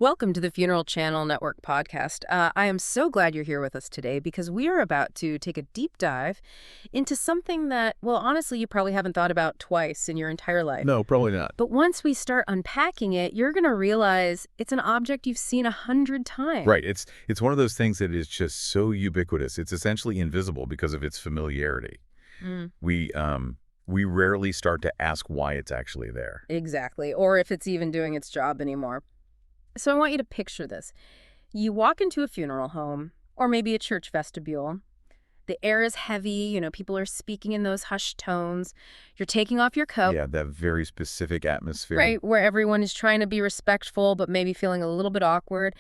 Welcome to the Funeral Channel Network podcast. I am so glad you're here with us today because we are about to take a deep dive into something that, well, honestly, you probably haven't thought about twice in your entire life. No, probably not. But once we start unpacking it, you're going to realize it's an object you've seen 100 times. Right. It's one of those things that is just so ubiquitous. It's essentially invisible because of its familiarity. Mm. We rarely start to ask why it's actually there. Exactly. Or if it's even doing its job anymore. So I want you to picture this. You walk into a funeral home, or maybe a church vestibule. The air is heavy, people are speaking in those hushed tones. You're taking off your coat. Yeah, that very specific atmosphere. Right, where everyone is trying to be respectful, but maybe feeling a little bit awkward.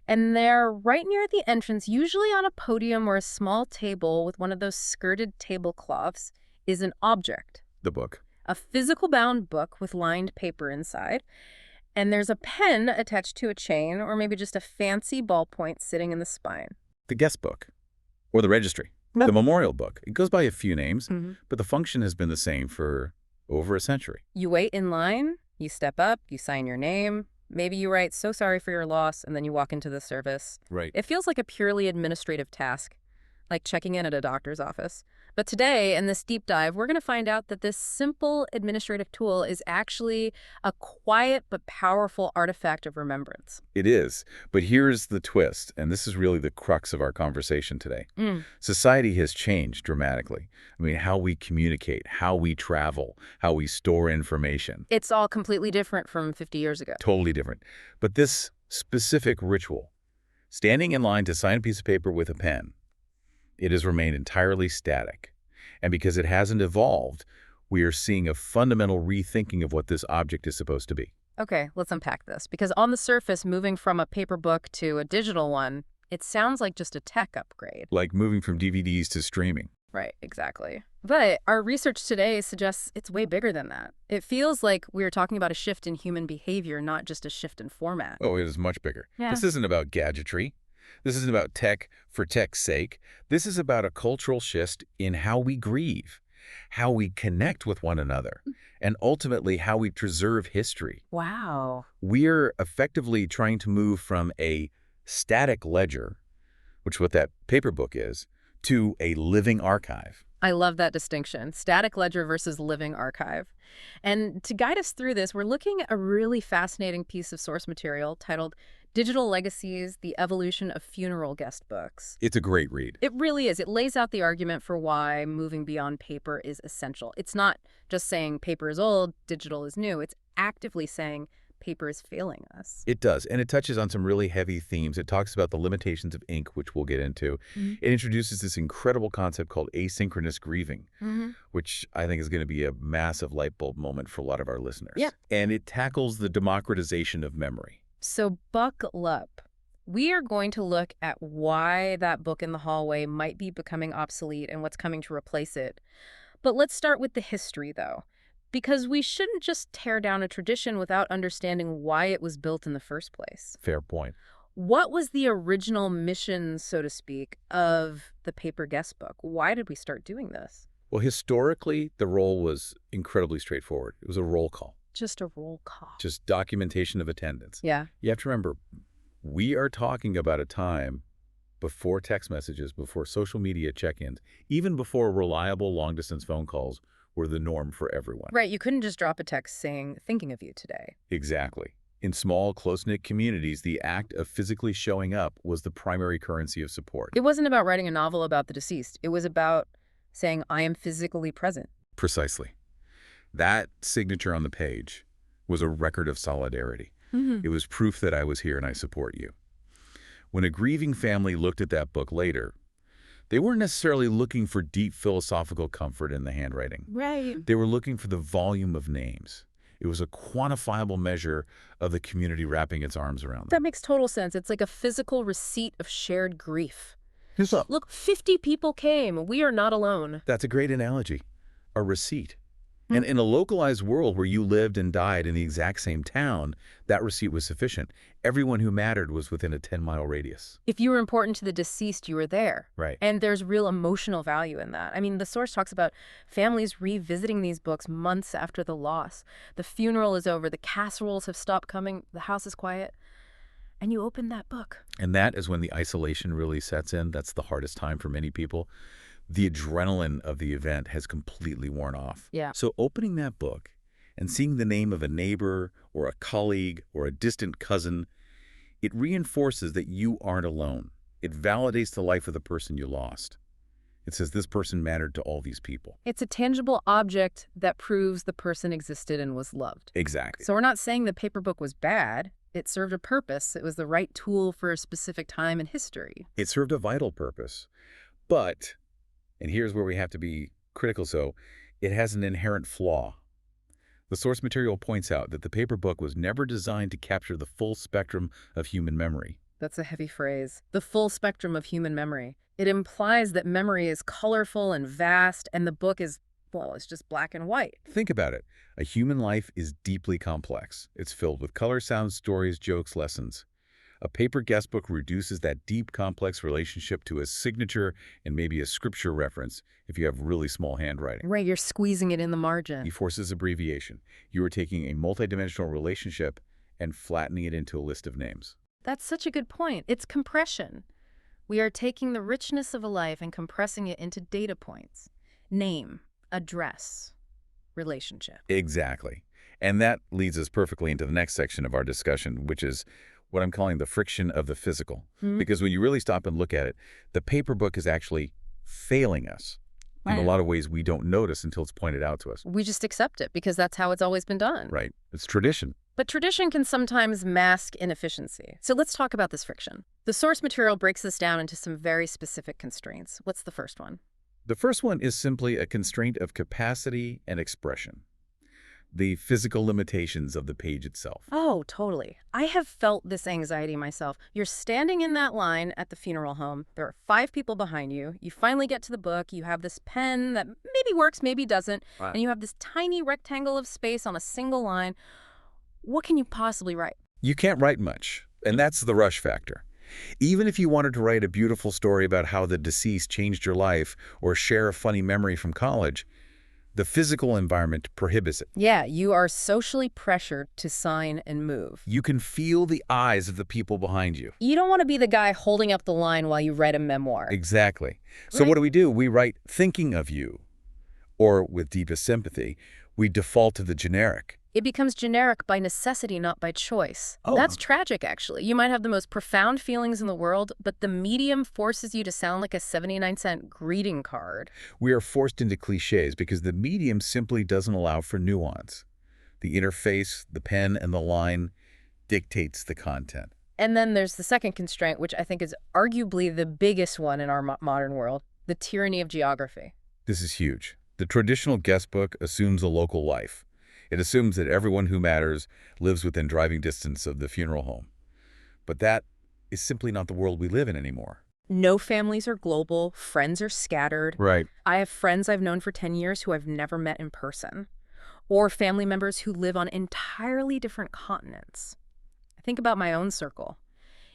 And there, right near the entrance, usually on a podium or a small table with one of those skirted tablecloths, is an object. The book. A physical bound book with lined paper inside. And there's a pen attached to a chain, or maybe just a fancy ballpoint sitting in the spine. The guest book. Or the registry. The memorial book. It goes by a few names, but the function has been the same for over a century. You wait in line, you step up, you sign your name. Maybe you write, "So sorry for your loss," and then you walk into the service. Right. It feels like a purely administrative task, like checking in at a doctor's office. But today, in this deep dive, we're going to find out that this simple administrative tool is actually a quiet but powerful artifact of remembrance. It is. But here's the twist, and this is really the crux of our conversation today. Society has changed dramatically. I mean, how we communicate, how we travel, how we store information. It's all completely different from 50 years ago. Totally different. But this specific ritual, standing in line to sign a piece of paper with a pen, it has remained entirely static. And because it hasn't evolved, we are seeing a fundamental rethinking of what this object is supposed to be. Okay, let's unpack this. Because on the surface, moving from a paper book to a digital one, it sounds like just a tech upgrade. Like moving from DVDs to streaming. Right, exactly. But our research today suggests it's way bigger than that. It feels like we're talking about a shift in human behavior, not just a shift in format. Oh, it is much bigger. Yeah. This isn't about gadgetry. This isn't about tech for tech's sake. This is about a cultural shift in how we grieve, how we connect with one another, and ultimately how we preserve history. Wow. We're effectively trying to move from a static ledger, which is what that paper book is, to a living archive. I love that distinction, static ledger versus living archive. And to guide us through this, we're looking at a really fascinating piece of source material titled Digital Legacies, The Evolution of Funeral Guest Books. It's a great read. It really is. It lays out the argument for why moving beyond paper is essential. It's not just saying paper is old, digital is new. It's actively saying paper is failing us. It does, and it touches on some really heavy themes. It talks about the limitations of ink, which we'll get into. It introduces this incredible concept called asynchronous grieving, which I think is going to be a massive light bulb moment for a lot of our listeners. Yeah. And it tackles the democratization of memory. So buckle up. We are going to look at why that book in the hallway might be becoming obsolete and what's coming to replace it. But let's start with the history, though. Because we shouldn't just tear down a tradition without understanding why it was built in the first place. Fair point. What was the original mission, so to speak, of the paper guest book? Why did we start doing this? Well, historically, the role was incredibly straightforward. It was a roll call. Just a roll call. Just documentation of attendance. Yeah. You have to remember, we are talking about a time before text messages, before social media check-ins, even before reliable long-distance phone calls were the norm for everyone. Right. You couldn't just drop a text saying, "Thinking of you today." Exactly. In small, close-knit communities, the act of physically showing up was the primary currency of support. It wasn't about writing a novel about the deceased. It was about saying, "I am physically present." Precisely. That signature on the page was a record of solidarity. It was proof that I was here and I support you. When a grieving family looked at that book later, they weren't necessarily looking for deep philosophical comfort in the handwriting. Right. They were looking for the volume of names. It was a quantifiable measure of the community wrapping its arms around them. That makes total sense. It's like a physical receipt of shared grief. Here's up. Look, 50 people came. We are not alone. That's a great analogy. A receipt. And in a localized world where you lived and died in the exact same town, that receipt was sufficient. Everyone who mattered was within a 10-mile radius. If you were important to the deceased, you were there. Right. And there's real emotional value in that. I mean, the source talks about families revisiting these books months after the loss. The funeral is over. The casseroles have stopped coming. The house is quiet. and you open that book. And that is when the isolation really sets in. That's the hardest time for many people. The adrenaline of the event has completely worn off. Yeah. So opening that book and seeing the name of a neighbor or a colleague or a distant cousin, it reinforces that you aren't alone. It validates the life of the person you lost. It says this person mattered to all these people. It's a tangible object that proves the person existed and was loved. Exactly. So we're not saying the paper book was bad. It served a purpose. It was the right tool for a specific time in history. It served a vital purpose. But, and here's where we have to be critical, so it has an inherent flaw. The source material points out that the paper book was never designed to capture the full spectrum of human memory. That's a heavy phrase. The full spectrum of human memory. It implies that memory is colorful and vast, and the book is, well, it's just black and white. Think about it. A human life is deeply complex. It's filled with color, sounds, stories, jokes, lessons. A paper guest book reduces that deep, complex relationship to a signature and maybe a scripture reference if you have really small handwriting. Right, you're squeezing it in the margin. He forces abbreviation. You are taking a multidimensional relationship and flattening it into a list of names. That's such a good point. It's compression. We are taking the richness of a life and compressing it into data points. Name, address, relationship. Exactly. And that leads us perfectly into the next section of our discussion, which is what I'm calling the friction of the physical. Because when you really stop and look at it, the paper book is actually failing us in a lot of ways we don't notice until it's pointed out to us. We just accept it because that's how it's always been done. Right. It's tradition. But tradition can sometimes mask inefficiency. So let's talk about this friction. The source material breaks this down into some very specific constraints. What's the first one? The first one is simply a constraint of capacity and expression. The physical limitations of the page itself. Oh, totally. I have felt this anxiety myself. You're standing in that line at the funeral home. There are 5 people behind you. You finally get to the book. You have this pen that maybe works, maybe doesn't. Right. And you have this tiny rectangle of space on a single line. What can you possibly write? You can't write much, and that's the rush factor. Even if you wanted to write a beautiful story about how the deceased changed your life or share a funny memory from college, the physical environment prohibits it. Yeah, you are socially pressured to sign and move. You can feel the eyes of the people behind you. You don't want to be the guy holding up the line while you write a memoir. Exactly. So what do? We write thinking of you, or with deepest sympathy, we default to the generic. It becomes generic by necessity, not by choice. Oh. That's tragic, actually. You might have the most profound feelings in the world, but the medium forces you to sound like a 79-cent greeting card. We are forced into cliches because the medium simply doesn't allow for nuance. The interface, the pen, and the line dictates the content. And then there's the second constraint, which I think is arguably the biggest one in our modern world, the tyranny of geography. This is huge. The traditional guest book assumes a local life. It assumes that everyone who matters lives within driving distance of the funeral home. But that is simply not the world we live in anymore. No families are global. Friends are scattered. Right. I have friends I've known for 10 years who I've never met in person. Or family members who live on entirely different continents. I think about my own circle.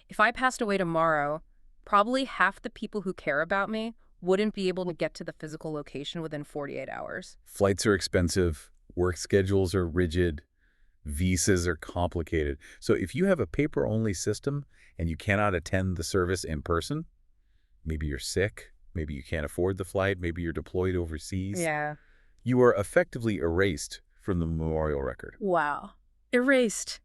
If I passed away tomorrow, probably half the people who care about me wouldn't be able to get to the physical location within 48 hours. Flights are expensive. Work schedules are rigid. Visas are complicated. So if you have a paper-only system and you cannot attend the service in person, maybe you're sick, maybe you can't afford the flight, maybe you're deployed overseas. Yeah. You are effectively erased from the memorial record. Wow. Erased.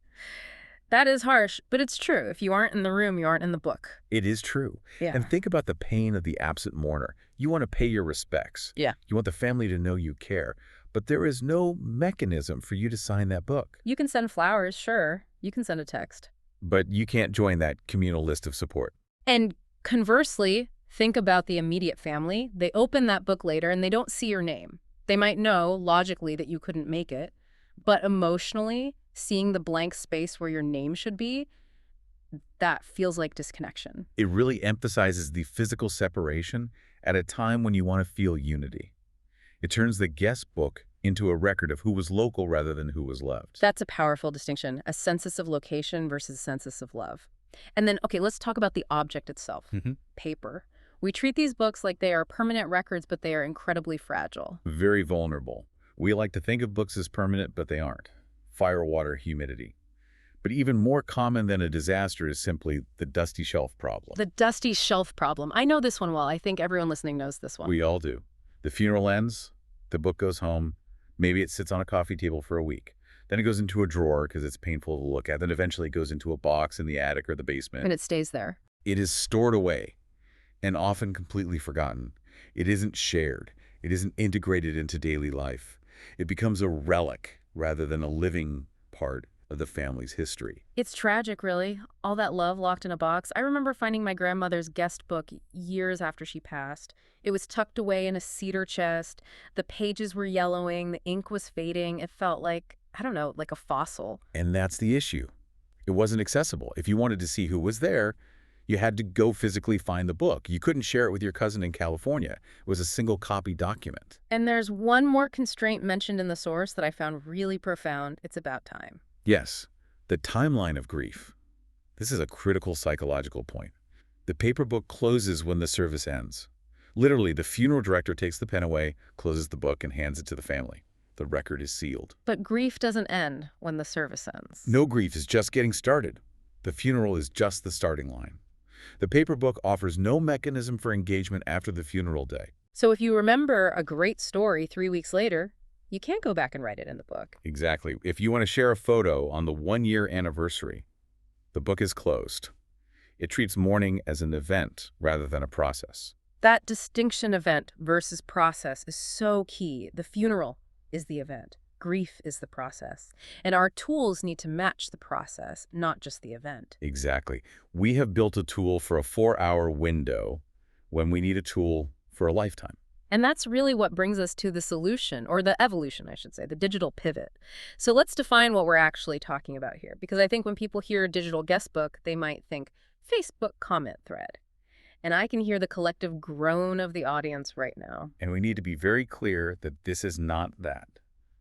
That is harsh, but it's true. If you aren't in the room, you aren't in the book. It is true. Yeah. And think about the pain of the absent mourner. You want to pay your respects. Yeah. You want the family to know you care. But there is no mechanism for you to sign that book. You can send flowers, sure. You can send a text. But you can't join that communal list of support. And conversely, think about the immediate family. They open that book later and they don't see your name. They might know logically that you couldn't make it, but emotionally, seeing the blank space where your name should be, that feels like disconnection. It really emphasizes the physical separation at a time when you want to feel unity. It turns the guest book into a record of who was local rather than who was loved. That's a powerful distinction, a census of location versus a census of love. And then, okay, let's talk about the object itself, paper. We treat these books like they are permanent records, but they are incredibly fragile. Very vulnerable. We like to think of books as permanent, but they aren't. Fire, water, humidity. But even more common than a disaster is simply the dusty shelf problem. The dusty shelf problem. I know this one well. I think everyone listening knows this one. We all do. The funeral ends, the book goes home, maybe it sits on a coffee table for a week. Then it goes into a drawer because it's painful to look at. Then eventually it goes into a box in the attic or the basement. And it stays there. It is stored away and often completely forgotten. It isn't shared. It isn't integrated into daily life. It becomes a relic rather than a living part of the family's history. It's tragic, really. All that love locked in a box. I remember finding my grandmother's guest book years after she passed. It was tucked away in a cedar chest. The pages were yellowing. The ink was fading. It felt like, I don't know, like a fossil. And that's the issue. It wasn't accessible. If you wanted to see who was there, you had to go physically find the book. You couldn't share it with your cousin in California. It was a single copy document. And there's one more constraint mentioned in the source that I found really profound. It's about time. Yes, the timeline of grief. This is a critical psychological point. The paper book closes when the service ends. Literally, the funeral director takes the pen away, closes the book, and hands it to the family. The record is sealed. But grief doesn't end when the service ends. No, grief is just getting started. The funeral is just the starting line. The paper book offers no mechanism for engagement after the funeral day. So if you remember a great story 3 weeks later, you can't go back and write it in the book. Exactly. If you want to share a photo on the 1-year anniversary, the book is closed. It treats mourning as an event rather than a process. That distinction, event versus process, is so key. The funeral is the event. Grief is the process. And our tools need to match the process, not just the event. Exactly. We have built a tool for a 4-hour window when we need a tool for a lifetime. And that's really what brings us to the solution, or the evolution, I should say, the digital pivot. So let's define what we're actually talking about here, because I think when people hear a digital guest book, they might think Facebook comment thread. And I can hear the collective groan of the audience right now. And we need to be very clear that this is not that.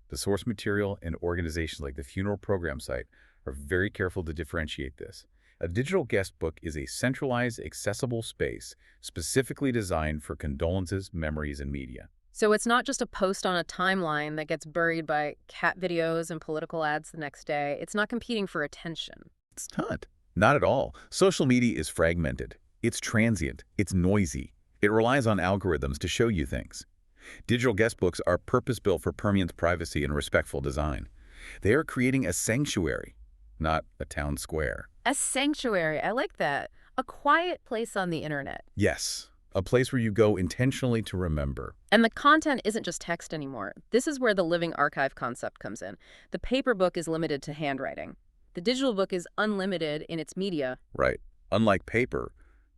The source material and organizations like the funeral program site are very careful to differentiate this. A digital guest book is a centralized, accessible space specifically designed for condolences, memories, and media. So it's not just a post on a timeline that gets buried by cat videos and political ads the next day. It's not competing for attention. It's not. Not at all. Social media is fragmented. It's transient. It's noisy. It relies on algorithms to show you things. Digital guest books are purpose-built for permanence, privacy, and respectful design. They are creating a sanctuary, not a town square. A sanctuary. I like that. A quiet place on the internet. Yes, a place where you go intentionally to remember. And the content isn't just text anymore. This is where the living archive concept comes in. The paper book is limited to handwriting. The digital book is unlimited in its media. Right. Unlike paper,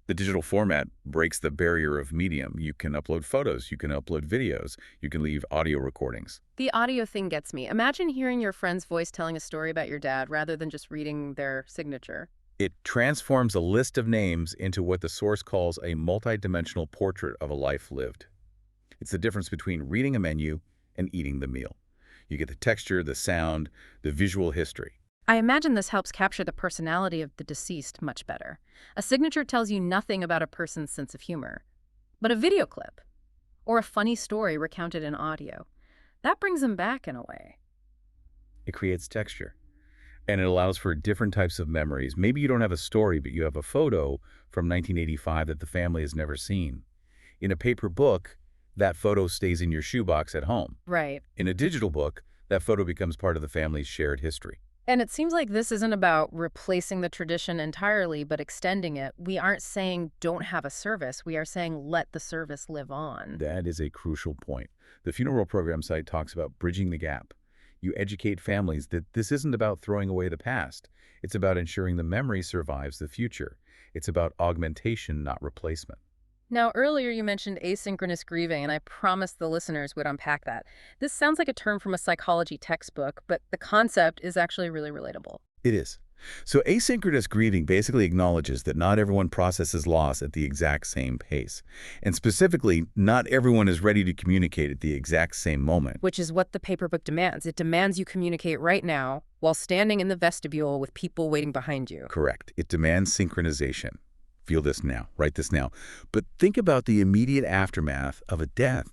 the digital format breaks the barrier of medium. You can upload photos, you can upload videos, you can leave audio recordings. The audio thing gets me. Imagine hearing your friend's voice telling a story about your dad rather than just reading their signature. It transforms a list of names into what the source calls a multidimensional portrait of a life lived. It's the difference between reading a menu and eating the meal. You get the texture, the sound, the visual history. I imagine this helps capture the personality of the deceased much better. A signature tells you nothing about a person's sense of humor. But a video clip, or a funny story recounted in audio, that brings them back in a way. It creates texture. And it allows for different types of memories. Maybe you don't have a story, but you have a photo from 1985 that the family has never seen. In a paper book, that photo stays in your shoebox at home. Right. In a digital book, that photo becomes part of the family's shared history. And it seems like this isn't about replacing the tradition entirely, but extending it. We aren't saying don't have a service. We are saying let the service live on. That is a crucial point. The funeral program site talks about bridging the gap. You educate families that this isn't about throwing away the past. It's about ensuring the memory survives the future. It's about augmentation, not replacement. Now, earlier you mentioned asynchronous grieving, and I promised the listeners would unpack that. This sounds like a term from a psychology textbook, but the concept is actually really relatable. It is. So asynchronous grieving basically acknowledges that not everyone processes loss at the exact same pace. And specifically, not everyone is ready to communicate at the exact same moment. Which is what the paper book demands. It demands you communicate right now while standing in the vestibule with people waiting behind you. Correct. It demands synchronization. Feel this now. Write this now. But think about the immediate aftermath of a death.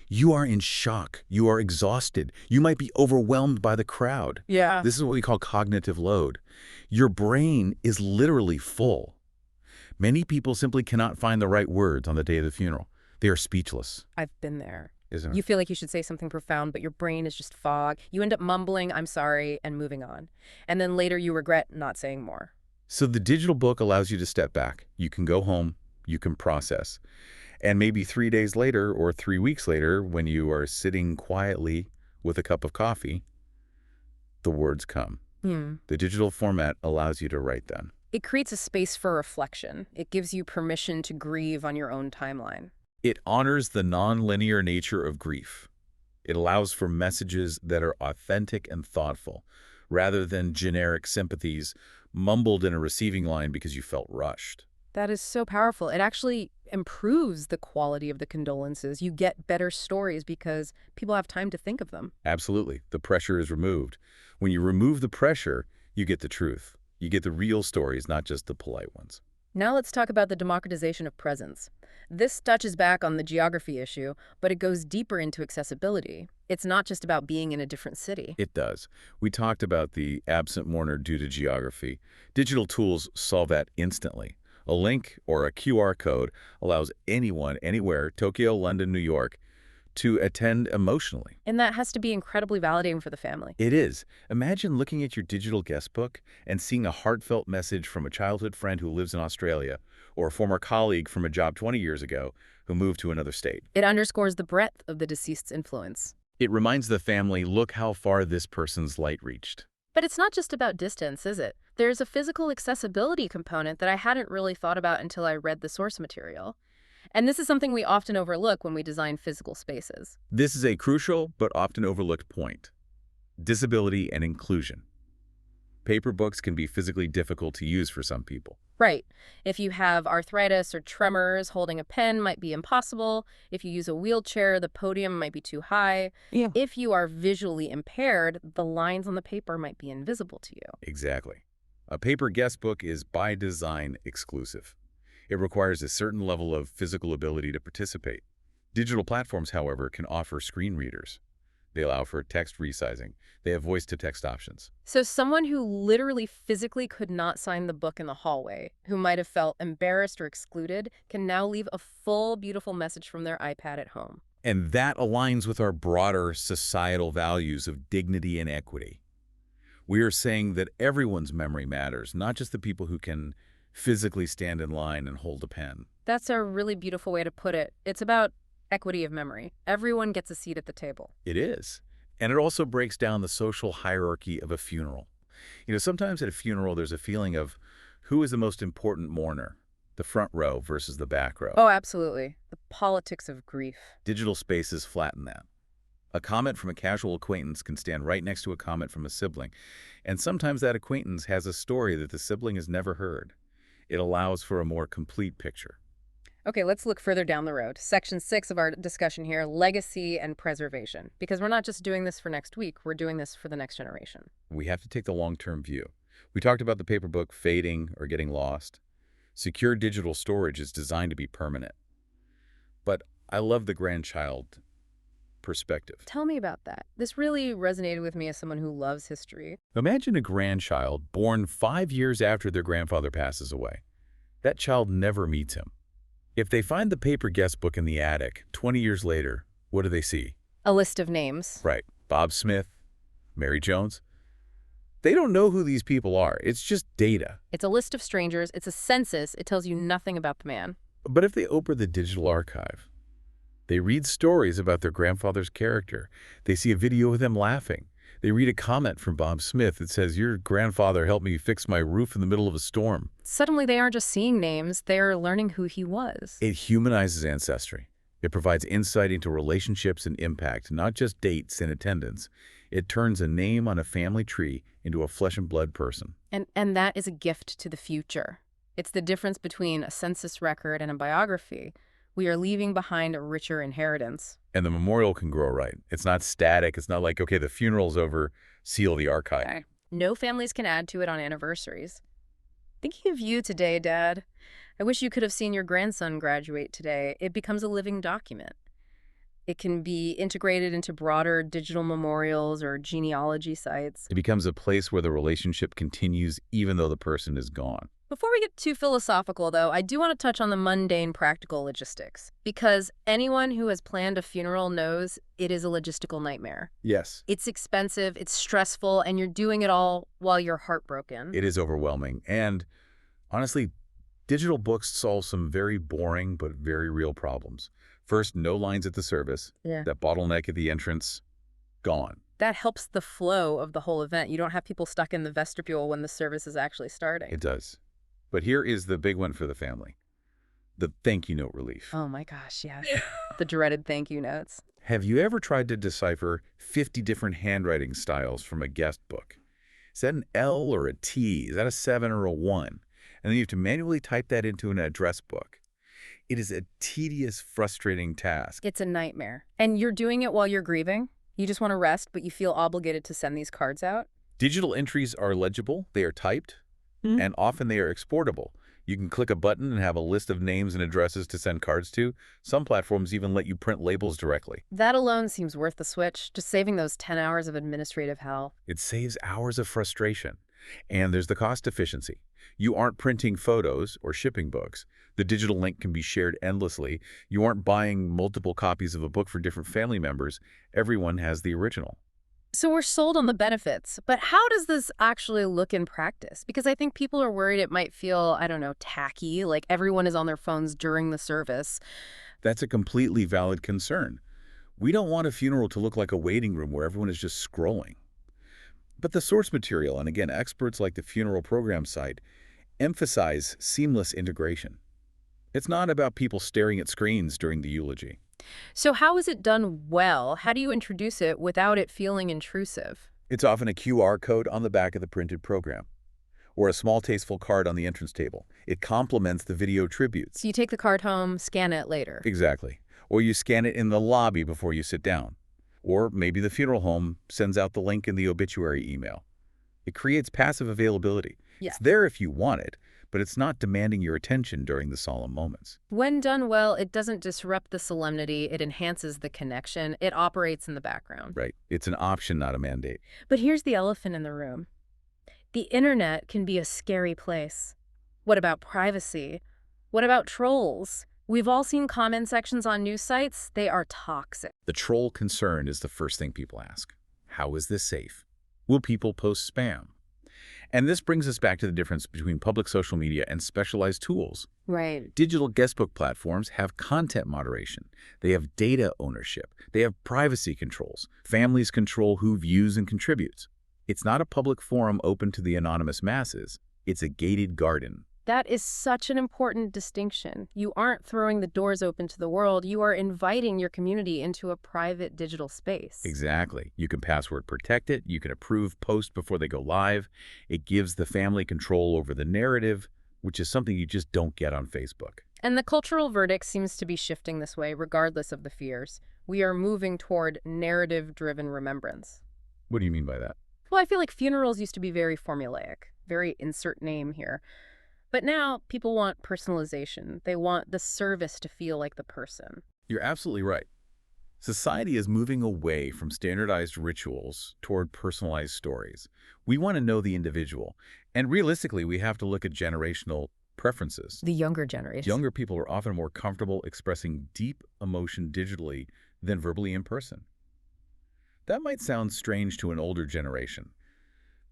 You are in shock. You are exhausted. You might be overwhelmed by the crowd. Yeah. This is what we call cognitive load. Your brain is literally full. Many people simply cannot find the right words on the day of the funeral. They are speechless, I've been there. isn't it? You feel like you should say something profound, but your brain is just fog. You end up mumbling, I'm sorry, and moving on. And then later you regret not saying more. So the digital book allows you to step back. You can go home, you can process. And maybe 3 days later or 3 weeks later, when you are sitting quietly with a cup of coffee, the words come. The digital format allows you to write them. It creates a space for reflection. It gives you permission to grieve on your own timeline. It honors the non-linear nature of grief. It allows for messages that are authentic and thoughtful, rather than generic sympathies mumbled in a receiving line because you felt rushed. That is so powerful. It actually improves the quality of the condolences. You get better stories because people have time to think of them. Absolutely. The pressure is removed. When you remove the pressure, you get the truth. You get the real stories, not just the polite ones. Now let's talk about the democratization of presence. This touches back on the geography issue, but it goes deeper into accessibility. It's not just about being in a different city. It does. We talked about the absent mourner due to geography. Digital tools solve that instantly. A link or a QR code allows anyone, anywhere, Tokyo, London, New York, to attend emotionally. And that has to be incredibly validating for the family. It is. Imagine looking at your digital guest book and seeing a heartfelt message from a childhood friend who lives in Australia or a former colleague from a job 20 years ago who moved to another state. It underscores the breadth of the deceased's influence. It reminds the family, look how far this person's light reached. But it's not just about distance, is it? There's a physical accessibility component that I hadn't really thought about until I read the source material. And this is something we often overlook when we design physical spaces. This is a crucial but often overlooked point. Disability and inclusion. Paper books can be physically difficult to use for some people. Right. If you have arthritis or tremors, holding a pen might be impossible. If you use a wheelchair, the podium might be too high. Yeah. If you are visually impaired, the lines on the paper might be invisible to you. Exactly. A paper guest book is by design exclusive. It requires a certain level of physical ability to participate. Digital platforms, however, can offer screen readers. They allow for text resizing. They have voice-to-text options. So someone who literally physically could not sign the book in the hallway, who might have felt embarrassed or excluded, can now leave a full, beautiful message from their iPad at home. And that aligns with our broader societal values of dignity and equity. We are saying that everyone's memory matters, not just the people who can physically stand in line and hold a pen. That's a really beautiful way to put it. It's about equity of memory. Everyone gets a seat at the table. It is. And it also breaks down the social hierarchy of a funeral. Sometimes at a funeral, there's a feeling of who is the most important mourner, the front row versus the back row. Oh, absolutely. The politics of grief. Digital spaces flatten that. A comment from a casual acquaintance can stand right next to a comment from a sibling. And sometimes that acquaintance has a story that the sibling has never heard. It allows for a more complete picture. Okay, let's look further down the road. Section 6 of our discussion here, legacy and preservation. Because we're not just doing this for next week, we're doing this for the next generation. We have to take the long-term view. We talked about the paper book fading or getting lost. Secure digital storage is designed to be permanent. But I love the grandchild perspective. Tell me about that. This really resonated with me as someone who loves history. Imagine a grandchild born 5 years after their grandfather passes away. That child never meets him. If they find the paper guest book in the attic 20 years later, what do they see? A list of names. Right. Bob Smith, Mary Jones. They don't know who these people are. It's just data. It's a list of strangers. It's a census. It tells you nothing about the man. But if they open the digital archive, they read stories about their grandfather's character. They see a video of them laughing. They read a comment from Bob Smith that says, your grandfather helped me fix my roof in the middle of a storm. Suddenly they aren't just seeing names, they're learning who he was. It humanizes ancestry. It provides insight into relationships and impact, not just dates and attendance. It turns a name on a family tree into a flesh and blood person. And that is a gift to the future. It's the difference between a census record and a biography. We are leaving behind a richer inheritance. And the memorial can grow right. It's not static. It's not like, okay, the funeral's over, seal the archive. Okay. No families can add to it on anniversaries. Thinking of you today, Dad. I wish you could have seen your grandson graduate today. It becomes a living document. It can be integrated into broader digital memorials or genealogy sites. It becomes a place where the relationship continues even though the person is gone. Before we get too philosophical, though, I do want to touch on the mundane practical logistics, because anyone who has planned a funeral knows it is a logistical nightmare. Yes. It's expensive, it's stressful, and you're doing it all while you're heartbroken. It is overwhelming. And honestly, digital books solve some very boring but very real problems. First, no lines at the service. Yeah. That bottleneck at the entrance, gone. That helps the flow of the whole event. You don't have people stuck in the vestibule when the service is actually starting. It does. But here is the big one for the family. The thank you note relief. Oh my gosh, yes. The dreaded thank you notes. Have you ever tried to decipher 50 different handwriting styles from a guest book? Is that an L or a T? Is that a 7 or a 1? And then you have to manually type that into an address book. It is a tedious, frustrating task. It's a nightmare. And you're doing it while you're grieving? You just want to rest, but you feel obligated to send these cards out? Digital entries are legible, they are typed, and often they are exportable. You can click a button and have a list of names and addresses to send cards to. Some platforms even let you print labels directly. That alone seems worth the switch, just saving those 10 hours of administrative hell. It saves hours of frustration. And there's the cost efficiency. You aren't printing photos or shipping books. The digital link can be shared endlessly. You aren't buying multiple copies of a book for different family members. Everyone has the original. So we're sold on the benefits, but how does this actually look in practice? Because I think people are worried it might feel, I don't know, tacky, like everyone is on their phones during the service. That's a completely valid concern. We don't want a funeral to look like a waiting room where everyone is just scrolling. But the source material, and again, experts like the funeral program site, emphasize seamless integration. It's not about people staring at screens during the eulogy. So how is it done well? How do you introduce it without it feeling intrusive? It's often a QR code on the back of the printed program, or a small tasteful card on the entrance table. It complements the video tributes. So you take the card home, scan it later. Exactly. Or you scan it in the lobby before you sit down. Or maybe the funeral home sends out the link in the obituary email. It creates passive availability. Yeah. It's there if you want it, but it's not demanding your attention during the solemn moments. When done well, it doesn't disrupt the solemnity. It enhances the connection. It operates in the background. Right. It's an option, not a mandate. But here's the elephant in the room. The internet can be a scary place. What about privacy? What about trolls? We've all seen comment sections on news sites. They are toxic. The troll concern is the first thing people ask. How is this safe? Will people post spam? And this brings us back to the difference between public social media and specialized tools. Right. Digital guestbook platforms have content moderation. They have data ownership. They have privacy controls. Families control who views and contributes. It's not a public forum open to the anonymous masses. It's a gated garden. That is such an important distinction. You aren't throwing the doors open to the world. You are inviting your community into a private digital space. Exactly. You can password protect it. You can approve posts before they go live. It gives the family control over the narrative, which is something you just don't get on Facebook. And the cultural verdict seems to be shifting this way, regardless of the fears. We are moving toward narrative-driven remembrance. What do you mean by that? Well, I feel like funerals used to be very formulaic, very insert name here. But now people want personalization. They want the service to feel like the person. You're absolutely right. Society is moving away from standardized rituals toward personalized stories. We want to know the individual. And realistically, we have to look at generational preferences. The younger generation. Younger people are often more comfortable expressing deep emotion digitally than verbally in person. That might sound strange to an older generation,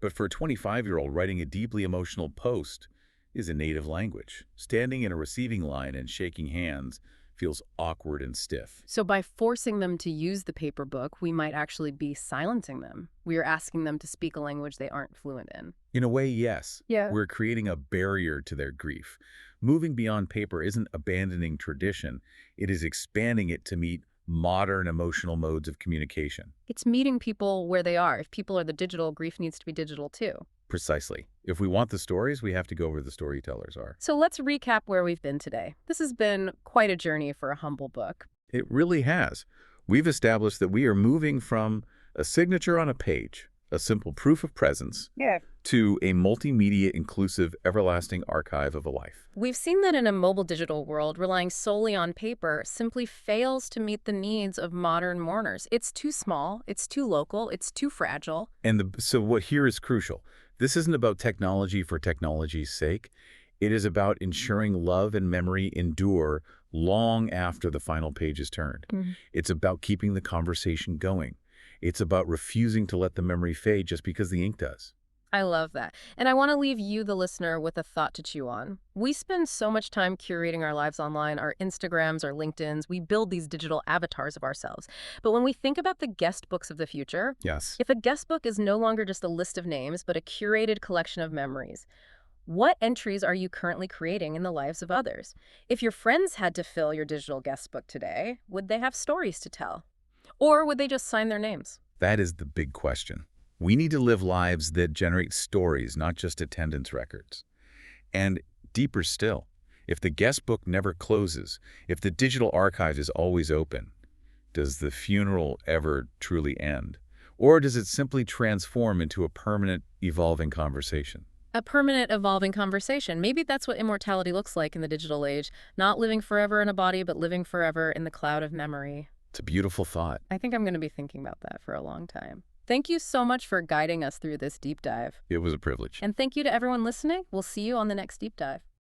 but for a 25-year-old, writing a deeply emotional post is a native language. Standing in a receiving line and shaking hands feels awkward and stiff. So by forcing them to use the paper book, we might actually be silencing them. We are asking them to speak a language they aren't fluent in. In a way, yes. Yeah. We're creating a barrier to their grief. Moving beyond paper isn't abandoning tradition. It is expanding it to meet modern emotional modes of communication. It's meeting people where they are. If people are the digital, grief needs to be digital too. Precisely. If we want the stories, we have to go where the storytellers are. So let's recap where we've been today. This has been quite a journey for a humble book. It really has. We've established that we are moving from a signature on a page, a simple proof of presence, Yeah. to a multimedia inclusive everlasting archive of a life. We've seen that in a mobile digital world, relying solely on paper simply fails to meet the needs of modern mourners. It's too small, it's too local, it's too fragile. And so what here is crucial. This isn't about technology for technology's sake. It is about ensuring love and memory endure long after the final page is turned. It's about keeping the conversation going. It's about refusing to let the memory fade just because the ink does. I love that. And I want to leave you, the listener, with a thought to chew on. We spend so much time curating our lives online, our Instagrams, our LinkedIns. We build these digital avatars of ourselves. But when we think about the guest books of the future, Yes. if a guest book is no longer just a list of names, but a curated collection of memories, what entries are you currently creating in the lives of others? If your friends had to fill your digital guest book today, would they have stories to tell? Or would they just sign their names? That is the big question. We need to live lives that generate stories, not just attendance records. And deeper still, if the guest book never closes, if the digital archive is always open, does the funeral ever truly end? Or does it simply transform into a permanent, evolving conversation? A permanent, evolving conversation. Maybe that's what immortality looks like in the digital age. Not living forever in a body, but living forever in the cloud of memory. It's a beautiful thought. I think I'm going to be thinking about that for a long time. Thank you so much for guiding us through this deep dive. It was a privilege. And thank you to everyone listening. We'll see you on the next deep dive.